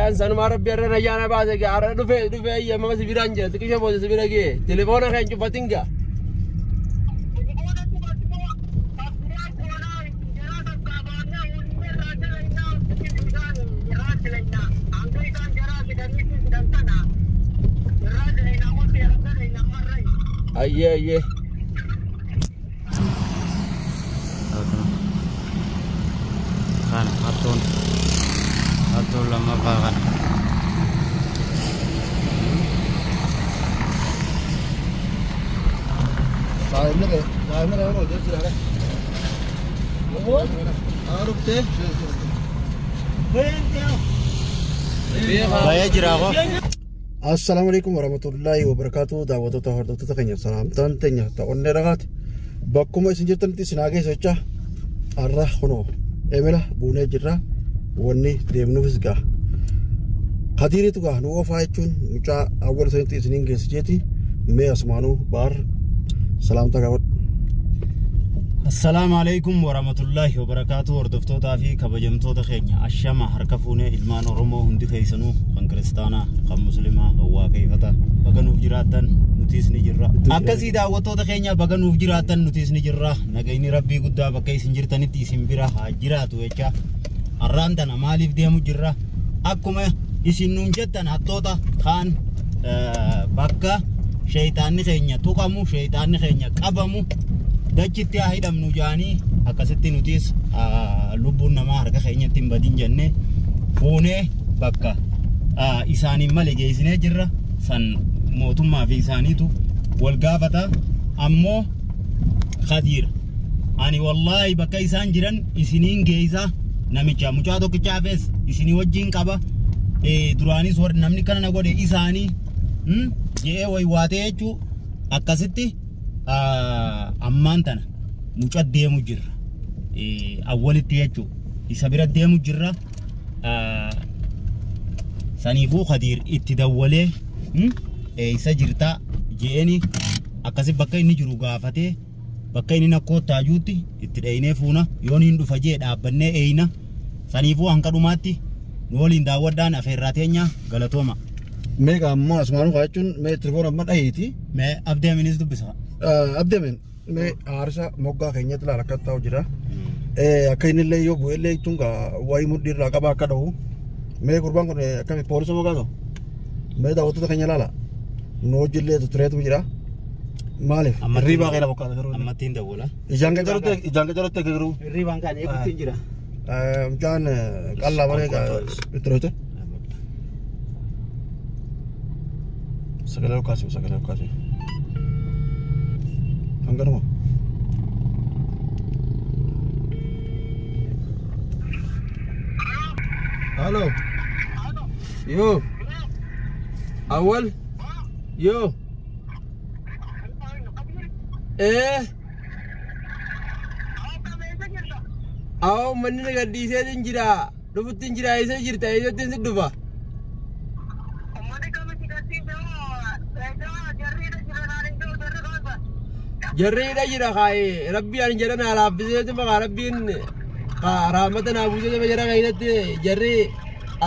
كان سنما ربي رنا جانا بعد كأر دفع أي ما بس بيرانجا تكيش أبغى تسبيرا كي تليفونك خين شوف تينجا أيه kan atun lama banget saya mau jadi siapa? Oh, harus deh. bayar jirago. Assalamualaikum warahmatullahi wabarakatuh. Daawwattoota hordoftoota keenya salaamtaan teenya ta'onnee ragaati. Bakkuma isin jirtanitti sinaagee socha arra kunoo emela buunee jirra wanni deemnuufis gaa hadiiritu gaa nu oofaa jechuun mucaa awwal sanitti isiniin geessi jeeti mee asmaanuu baar salaamtaa gaafadhu. Assalamu alaikum warahmatullahi wabarakatuh. Hordoftoota fi kabajamtoota keenya ashama harka fuunee ilmaan Oromoo hundi keessanuu kan kiristaanaa kan musliimaa kan waaqeffata baga nuuf jiraattan nutiis ni jirra. Akkasii daawwattoota keenya baga nuuf jiraattan nutiis ni jirra. Nagayni rabbii guddaa bakka isin jirtanitti isin bira haa jiraatu jecha har'aan tana maaliif deemu jirra akkuma isin nuun jettan hattoota kaan bakka shayitaanni keenya tuqamu shayitaanni keenya qabamu dachitti haa hidhamnu jaanii akkasitti nutis lubbuun namaa harka keenyatti hin badin jenne fuunee bakka isaaniin malee geessinee jirra. San mootummaa fi isaaniitu wal gaafata ammoo Khadiir ani wallahi bakka isaan jiran isiniin geessa namicha mucaa tokkichaafis isinii wajjin qaba duraanis warri namni kana na godhe isaanii jee waywaatee jechuu akkasitti ammaan tana mucaa deemu jirra awwalitti jechuu isa bira deemu jirra. Saniifuu Khadiir itti dawwalee isa jirtaa jeeni akkasi bakka inni jiru gaafatee bakka inni nakkoo taajuutti itti dhaynee fuuna yoon hin dhufa jee dhaabbannee eeyna. Saniifuu hanqa dhumaatti nu waliin daawwadhaan afeerraa teenya galatooma. Meeqa ammoo asmaanuu kaa jechuun mee telefoon amma dhahiiti mee abdeeminis dubbisa. Abdeemin mee aarsa moggaa keenyatti laala akka ta'u jira. Akka inni illee yoo bu'ellee jechuun waa'ee mudhii irraa qaba akka dhahu mee gurbaan kun akkami poolisa moggaa ta'u mee daawwattoota keenya laala nu hojillee tureetu jira. Maaliif hirriibaa keenya bokkaata garuu ammattiin dawwala ijaan gajarutti garuu hirriibaan kan eegutti jira. Mucaan qallaa baree tureetu sagalee ukkaasi Anggarma. Halo. Yo. Awal. Yo. Aw manni gaddiisee jira. Dhufuttiin jira isa jirta isatti si dhufa. Jarriidha jira kaaye rabbiin jedhan alaabbiseeti maqaa rabbiin raamata naabuusee jara keessatti jarri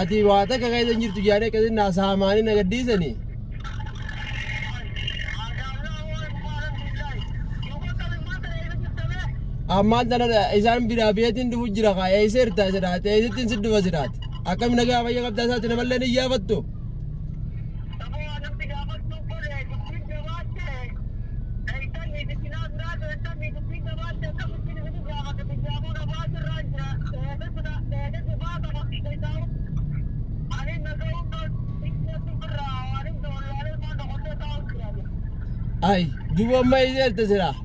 ati waa takka keessa jirtu jaanii akkasiin naasaamaanii na gaddiisanii. Ammaan tana isaan biraa biyyattiin dhufu jira kaaye isa hirtaa jiraate isittiin si dhufa jiraate akkam nagaa fayya qabdaa isaatti namallee ni iyyafattu. Ay, juga mai dia terserah.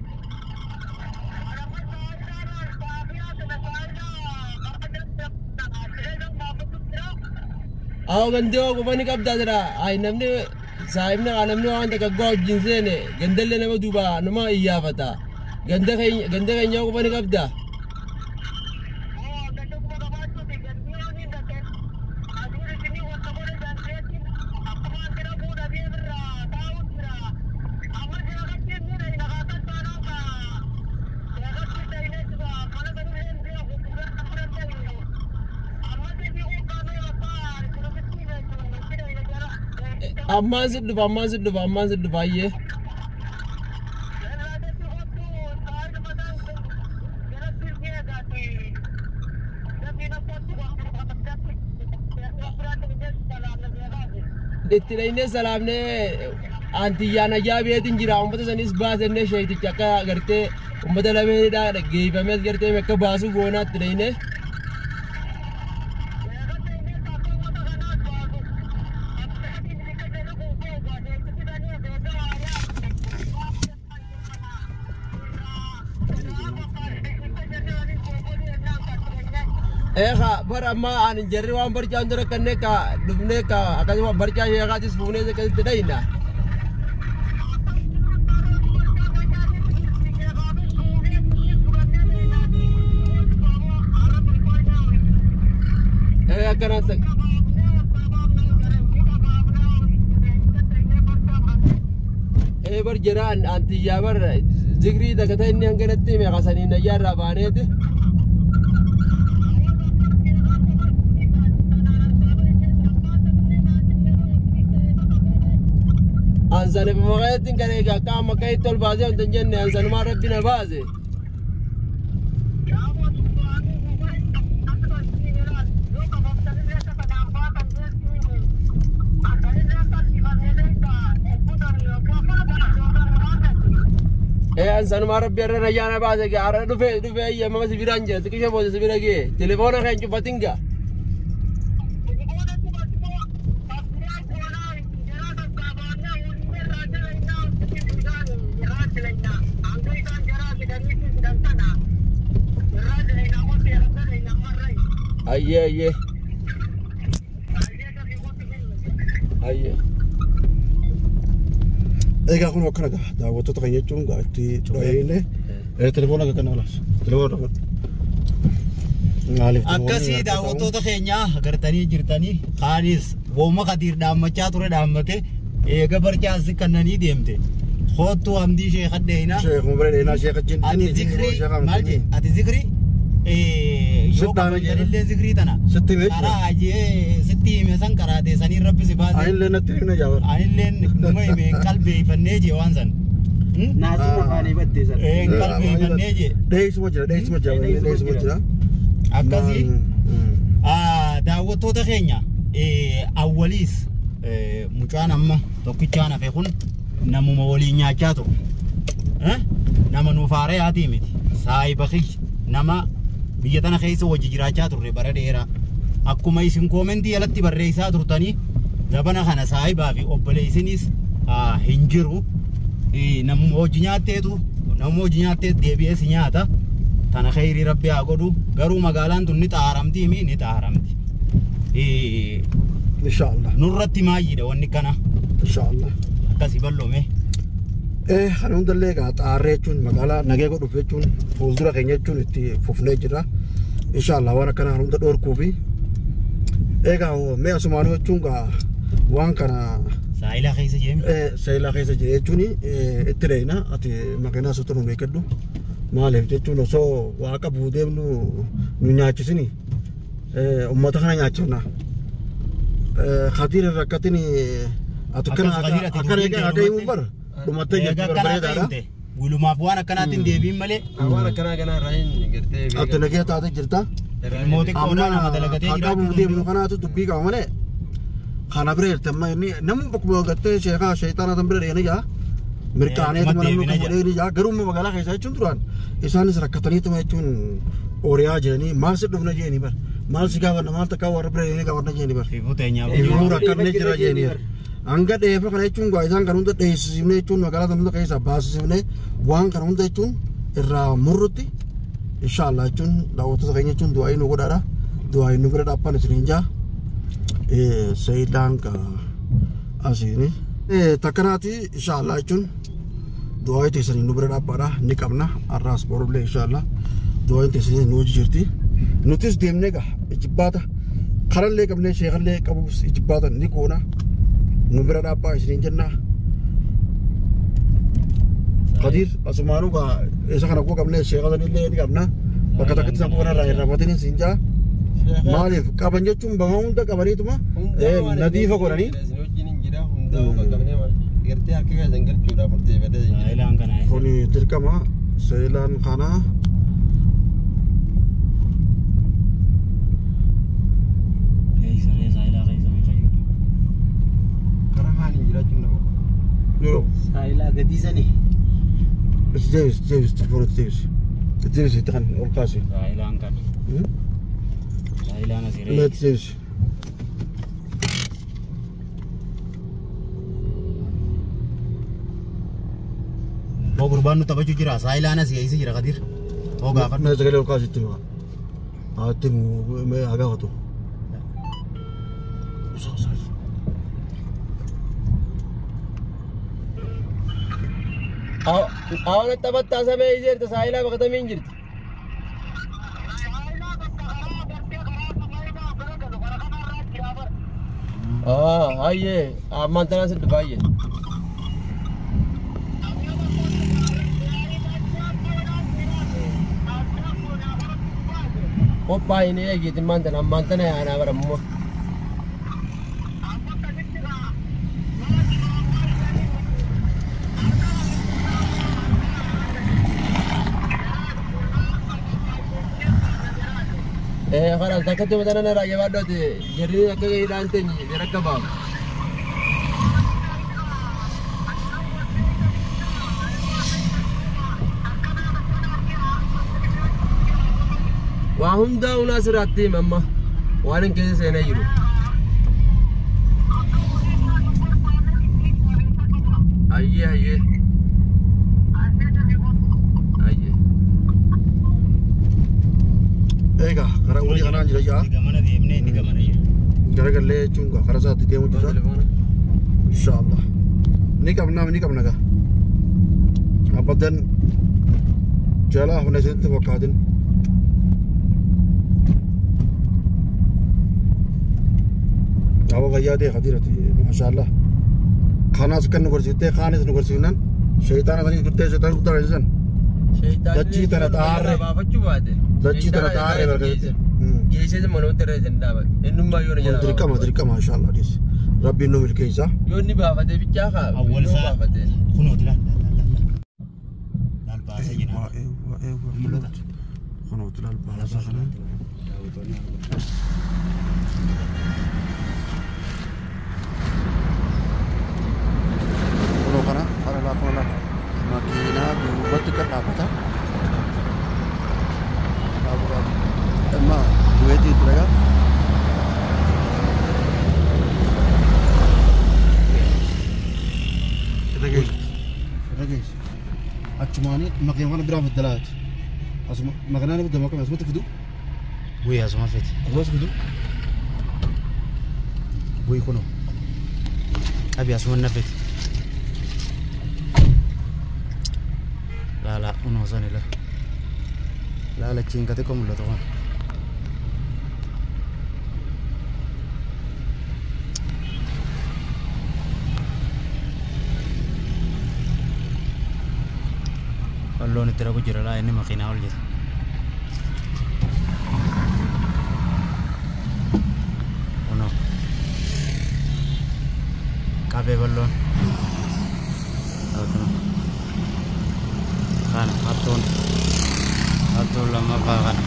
Aku ganti aku panik apa terserah. Ay, namni sahibnya namni orang tak gua jinsnya ni. Gandel nama duba, nama iya fata. Gandel kayaknya aku panik apa? ammaan siddu baay'ee. Itti dhaynee salaamnee antiyyaan ayyaa beetiin jira uummata sanis baasennee sheeticha akka gartee uummata lameenidhaa geeffamees gartee akka baasuu goonaa itti dhaynee. Bar amma an jarri waan barcaan dura kannee ka dhufnee ka akkasuma barcaa sheekaatis fuunee akkasitti dhayna. Akkanaan bar jiraan antiyyaa bar zikrii takata inni hanganatti meeqasanii nayyaa irraa baaneeti. Ansan bimaqayatin kareega akka amma kayit tol baasee wantan jenne ansanumaa rabbina baase. Ansanumaa rabbi irra nayyaana baase gaara dhufe ayyamama sibiraan jira xiqqisha boose sibira gee telefoona kan cufatinga. Ayye. Egaa kun akkana gaa daawwattoota kan jechuun gaa itti dhooyine telefoona akka kana laas telefoona akkasii daawwattoota keenya agartanii jirtanii kaanis wooma kadiir dhaammachaa ture dhaammate eega barcaasi kannanii deemte hoottu hamdii sheekha dheeyna ati zikrii yoo qabatanillee zikrii tana karaa ajee sitti hime san karaate sanii rabbi si baase anilleen numa hime qalbeeffannee jee waan san naasuma afaanii baddee san qalbeeffannee jee dheeysuma jira akkasii daawwattoota keenya awwaliis mucaan amma tokkichaan hafe kun namuma waliin nyaachaa ture nama nuuf haarayaatii miti saahiba kiyya nama biyya tana keessa wajji jiraachaa turre bara dheeraa akkuma isin koomentii alatti barreessaa turtanii dabana kana saahibaa fi obboleessinis hin jiru namuma wajji nyaatteet deebi'ees nyaata tana khayrii rabbi haa godhu garuu magaalaan tun ni xaaramtii mi ni xaaramti inshallah nurratti maayyiidha wanni kana inshallah akkasii balloome kan hundallee egaa xaarree jechuun magaalaa nagee godhuuf jechuun fuuldura keenya jechuun itti fufnee jirra inshallah waan akkana hunda dhoorkuu fi egaa mee asumaanuu jechuun gaa waan kana saayilaa keessa jee jechuun itti dheeyna ati makiinaa soto nu meeqadhu maaliif jechuun osoo waaqa buudeemnu nu nyaachisini ummata kana nyaachifna khadiira rakkatin ati kana akka himu bara dhumattee jirti barbareedaadha gulumaaf waan akkanaatiin deebiin malee waan akkanaa kanarraa hin gartee ati nagee taate jirta mootii qoonaa nama dalagatee jiraatu akka buudeemnu kanaatu dubbii qaba malee kana bira jirtamma inni namni bakkuma gartee sheekaa sheexaana tan bira dheeni jaa mirqaaneetu mana nu godheeni jaa garuu magaalaa keessa jechuun duraan isaanis rakkataniituma jechuun ooriyaa jiranii maal si dhufna jeeni bar maal si gaafanna maal takkaa warra bira dheeni gaafanna jeeni bar ifuu rakkanne jira jeeni bar hanga dheefa kana jechuun gaa isaan kan hunda dheessisifne jechuun magaalaa tan hunda keessa baasisifne waan kana hunda jechuun irraa murrutti inshallah jechuun daawwattoota keenya jechuun du'aayi nu godhaadha du'aayi nu bira dhaabban isiniin jaa Seylaan ka asini takkanaati inshallah jechuun du'aayi teessanii nu bira dhaabbaadha ni qabna arraas boroblee inshallah du'aayi teessanii nu hojii jirti nutis deemnee gaa ijibbaata karallee qabnee sheekallee qabuus ijibbaata ni goona nu bira dhaabbaa isiniin jennaa Qadir asumaanuu gaa isa kana koo qabnee sheekasanillee ni qabna bakka takkatti san kanarraa hirrafatanii siin jaa maaliif qaban jechuun bamaa hunda qabaniituma nadiifa godhanii ta'uu qaqqabnee gartee harka keessan galchuudhaaf murteeffate. Saayilaan kana. Kuni dirqama seelaan kana. Saayilaa keessa mi fayyadu. Karaa haaniin jiraachuun nama. Yoo. Saayilaa gadiisanii. James, James itu kan orkasi. Saayilaan kana. Saayilaan asiree. Lihat James. Mau gurbaan nu taphachuu jira. Saayilaan asii eessa jira Kadir? Oh gaafadhu. Nah, sekali orkasi itu. Hati me agak tu. Awal tabat tak sampai izin tersailah bakal tak minjir. Aye, mantan asal Dubai. Opa ini ya gitu mantan ya anak beramu. Kalau tak ketemu tanah raya baru tu, jadi nak ke Iranten ni, dia nak kebab. Wahum dah unas rati mama, waring kese sana iru. Aye. Ega, karena uli kanan jadi ya. Di mana dia ini? Di mana ya? Gara-gara lecung ka, karena saat dia mau jual. Insyaallah. Ni kam naga. Abadan jala huna sini tu wakadin. Awa gaya deh hadirati, masyaallah. Khana sekan nukur sini, khana sekan nukur sini. Syaitan tadi kutte syaitan kutte aja. Dacci tanah taare. Dacci tanah taare berkata. Jese tu mana utar jenda ba. Enum bayu orang jalan. Dirika masyaallah dis. Rabbi numil kaisa. Yoni bawa deh bicara ka. Awal sa. Kuno tu lah. Lal bahasa je nak. Mulut. Kuno tu lal bahasa kana. Kuno kana. Para la. Makina buat dekat apa tak? Emma, duit itu ya? Kita guys. Acumani makin mana berapa dalat? Asma makanan itu makan asma tu fidu? Wih, asma fit. Asma fidu? Wih kono. Abi asma nafit. La uno sana la. La chingate como lo toman. Kalau ni terlalu jauh lah ini makin awal je. Ono. Kafe balon. Atau. Kan atau lama banget.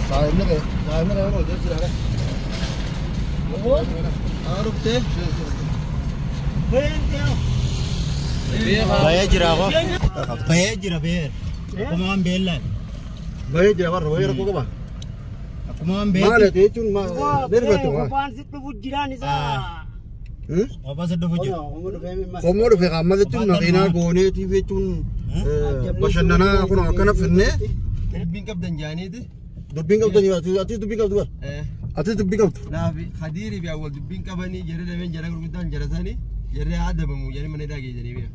Saatnya mana udah sudah. Aruf teh. Bayar jira ko. Bayar jira bayar. Aku mau ambil lah. Bayar jira baru bayar aku apa? Aku mau ambil. Mana teh cun mah. Berapa tu? Kapan sih tu jiran ni sah? Apa sedang fujud? Komo do feka amma cun na ina gone ti ve cun. Bashandana aku nak kena firne. Bingkap dan jani tu. Dubbing kau tanya ati dubbing kau tu. Ati dubbing kau tu. Nah, Khadiri bi awal bingkap ni jadi lemen jadi kerugian jadi sani jadi ada bemu jadi mana lagi jadi bi.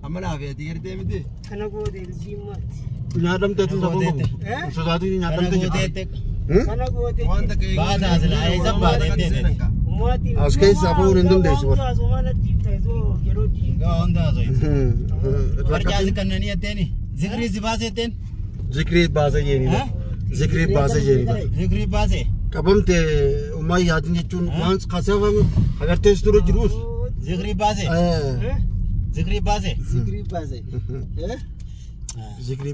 Amma lah bi tiga hari tu. Karena aku ada jimat. Nyadam teh tu sabun. Sesuatu ni nyadam teh. Karena aku ada. Wanda ke. Baada asal ayah sab baada teh. Askai sabun indum deh sebab. Semua cipta itu kerodi. Enggak onda so. Kerja sekarang ni ate ni. Zikri sifat ate. Zikri bahasa ye ni. Zikrii baasee jechuudha. Zikrii baasee. Qabamte ummaa yaadin jechuun waan kaasaafamu agartees dura jirus. Zikrii baasee. Zikrii baasee. Zikrii baasee. Zikrii